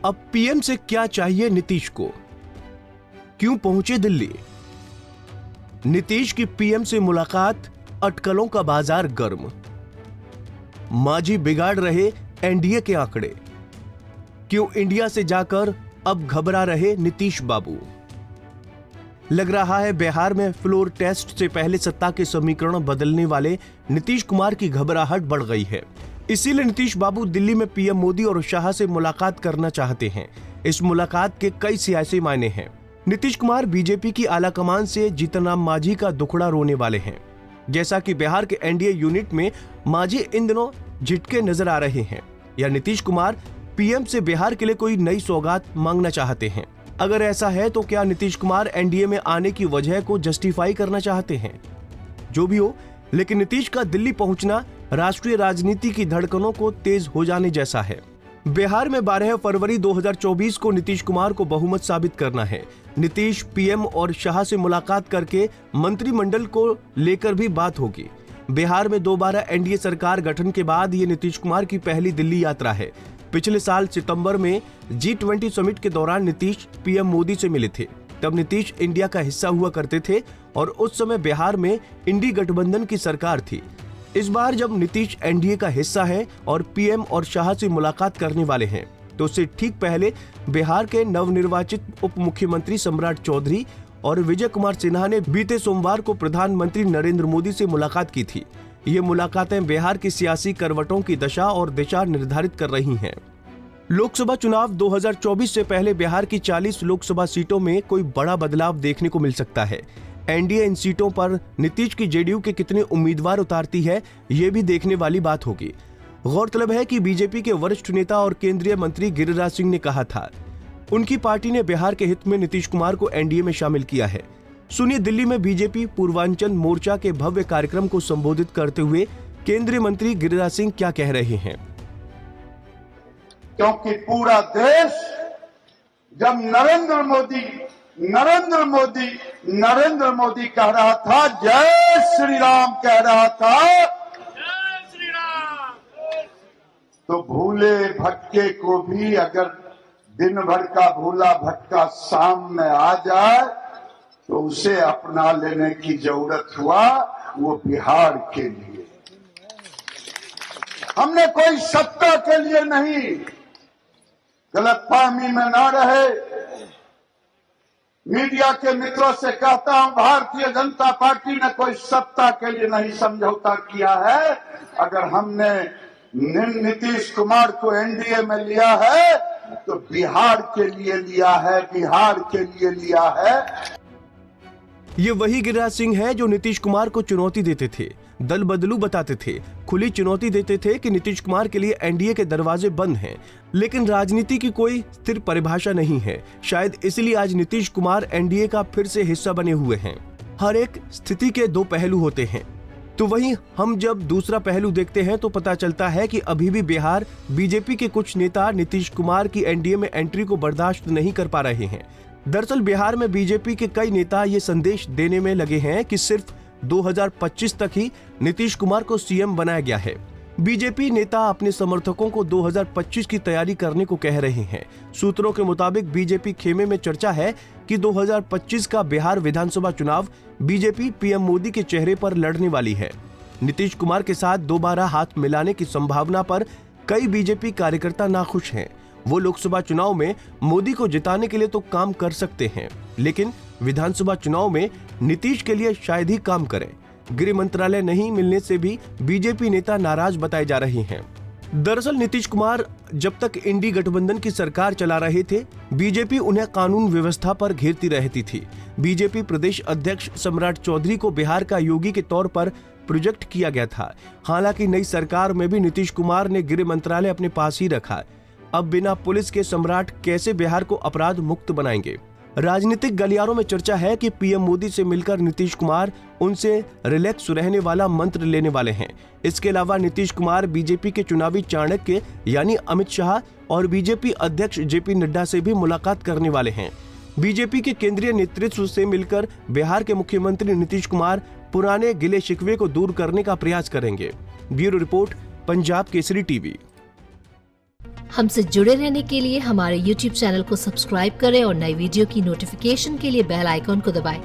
अब पीएम से क्या चाहिए नीतीश को? क्यों पहुंचे दिल्ली? नीतीश की पीएम से मुलाकात, अटकलों का बाजार गर्म। मांझी बिगाड़ रहे एनडीए के आंकड़े। क्यों इंडिया से जाकर अब घबरा रहे नीतीश बाबू? लग रहा है बिहार में फ्लोर टेस्ट से पहले सत्ता के समीकरण बदलने वाले नीतीश कुमार की घबराहट बढ़ गई है। इसीलिए नीतीश बाबू दिल्ली में पीएम मोदी और शाह से मुलाकात करना चाहते हैं। इस मुलाकात के कई सियासी मायने हैं। नीतीश कुमार बीजेपी की आलाकमान से जीतनराम मांझी का दुखड़ा रोने वाले हैं। जैसा कि बिहार के एनडीए यूनिट में मांझी इन दिनों झिटके नजर आ रहे हैं, या नीतीश कुमार पीएम से बिहार के लिए कोई नई सौगात मांगना चाहते हैं? अगर ऐसा है तो क्या नीतीश कुमार एनडीए में आने की वजह को जस्टिफाई करना चाहते हैं? जो भी हो, लेकिन नीतीश का दिल्ली पहुंचना राष्ट्रीय राजनीति की धड़कनों को तेज हो जाने जैसा है। बिहार में 12 फरवरी 2024 को नीतीश कुमार को बहुमत साबित करना है। नीतीश पीएम और शाह से मुलाकात करके मंत्रिमंडल को लेकर भी बात होगी। बिहार में दोबारा एनडीए सरकार गठन के बाद ये नीतीश कुमार की पहली दिल्ली यात्रा है। पिछले साल सितंबर में G20 समिट के दौरान नीतीश पीएम मोदी से मिले थे। तब नीतीश इंडिया का हिस्सा हुआ करते थे और उस समय बिहार में इंडी गठबंधन की सरकार थी। इस बार जब नीतीश एनडीए का हिस्सा है और पीएम और शाह से मुलाकात करने वाले हैं, तो उससे ठीक पहले बिहार के नवनिर्वाचित उप मुख्यमंत्री सम्राट चौधरी और विजय कुमार सिन्हा ने बीते सोमवार को प्रधानमंत्री नरेंद्र मोदी से मुलाकात की थी। ये मुलाकातें बिहार की सियासी करवटों की दशा और दिशा निर्धारित कर रही हैं। लोकसभा चुनाव 2024 से पहले बिहार की 40 लोकसभा सीटों में कोई बड़ा बदलाव देखने को मिल सकता है। एनडीए इन सीटों पर नीतीश की जेडीयू के कितने उम्मीदवार उतारती है, ये भी देखने वाली बात होगी। गौरतलब है कि बीजेपी के वरिष्ठ नेता और केंद्रीय मंत्री गिरिराज सिंह ने कहा था, उनकी पार्टी ने बिहार के हित में नीतीश कुमार को एनडीए में शामिल किया है। सुनिए दिल्ली में बीजेपी पूर्वांचल मोर्चा के भव्य कार्यक्रम को संबोधित करते हुए केंद्रीय मंत्री गिरिराज सिंह क्या कह रहे हैं। क्योंकि पूरा देश जब नरेंद्र मोदी कह रहा था, जय श्री राम कह रहा था, जय श्री राम, तो भूले भटके को भी अगर दिन भर का भूला भटका सामने आ जाए तो उसे अपना लेने की जरूरत हुआ, वो बिहार के लिए। हमने कोई सत्ता के लिए नहीं, गलतफहमी में ना रहे। मीडिया के मित्रों से कहता हूं, भारतीय जनता पार्टी ने कोई सत्ता के लिए नहीं समझौता किया है। अगर हमने नीतीश कुमार को एनडीए में लिया है तो बिहार के लिए लिया है, बिहार के लिए लिया है। ये वही गिरिराज सिंह है जो नीतीश कुमार को चुनौती देते थे, दल बदलू बताते थे, खुली चुनौती देते थे कि नीतीश कुमार के लिए एनडीए के दरवाजे बंद हैं। लेकिन राजनीति की कोई स्थिर परिभाषा नहीं है। शायद इसलिए आज नीतीश कुमार एनडीए का फिर से हिस्सा बने हुए हैं। हर एक स्थिति के दो पहलू होते हैं। तो वहीं हम जब दूसरा पहलू देखते हैं तो पता चलता है कि अभी भी बिहार बीजेपी के कुछ नेता नीतीश कुमार की एनडीए में एंट्री को बर्दाश्त नहीं कर पा रहे हैं। दरअसल बिहार में बीजेपी के कई नेता ये संदेश देने में लगे हैं कि सिर्फ 2025 तक ही नीतीश कुमार को सीएम बनाया गया है। बीजेपी नेता अपने समर्थकों को 2025 की तैयारी करने को कह रहे हैं। सूत्रों के मुताबिक बीजेपी खेमे में चर्चा है कि 2025 का बिहार विधानसभा चुनाव बीजेपी पीएम मोदी के चेहरे पर लड़ने वाली है। नीतीश कुमार के साथ दोबारा हाथ मिलाने की संभावना पर कई बीजेपी कार्यकर्ता नाखुश हैं। वो लोकसभा चुनाव में मोदी को जिताने के लिए तो काम कर सकते हैं, लेकिन विधानसभा चुनाव में नीतीश के लिए शायद ही काम करें। गृह मंत्रालय नहीं मिलने से भी बीजेपी नेता नाराज बताए जा रहे हैं। दरअसल नीतीश कुमार जब तक इंडी गठबंधन की सरकार चला रहे थे, बीजेपी उन्हें कानून व्यवस्था पर घेरती रहती थी। बीजेपी प्रदेश अध्यक्ष सम्राट चौधरी को बिहार का योगी के तौर पर प्रोजेक्ट किया गया था। हालांकि नई सरकार में भी नीतीश कुमार ने गृह मंत्रालय अपने पास ही रखा। अब बिना पुलिस के सम्राट कैसे बिहार को अपराध मुक्त बनाएंगे? राजनीतिक गलियारों में चर्चा है कि पीएम मोदी से मिलकर नीतीश कुमार उनसे रिलैक्स रहने वाला मंत्र लेने वाले हैं। इसके अलावा नीतीश कुमार बीजेपी के चुनावी चाणक्य यानी अमित शाह और बीजेपी अध्यक्ष जेपी नड्डा से भी मुलाकात करने वाले हैं। बीजेपी के केंद्रीय नेतृत्व से मिलकर बिहार के मुख्यमंत्री नीतीश कुमार पुराने गिले शिकवे को दूर करने का प्रयास करेंगे। Bureau report, Punjab Kesari TV. हमसे जुड़े रहने के लिए हमारे YouTube चैनल को सब्सक्राइब करें और नई वीडियो की नोटिफिकेशन के लिए बेल आइकॉन को दबाएं।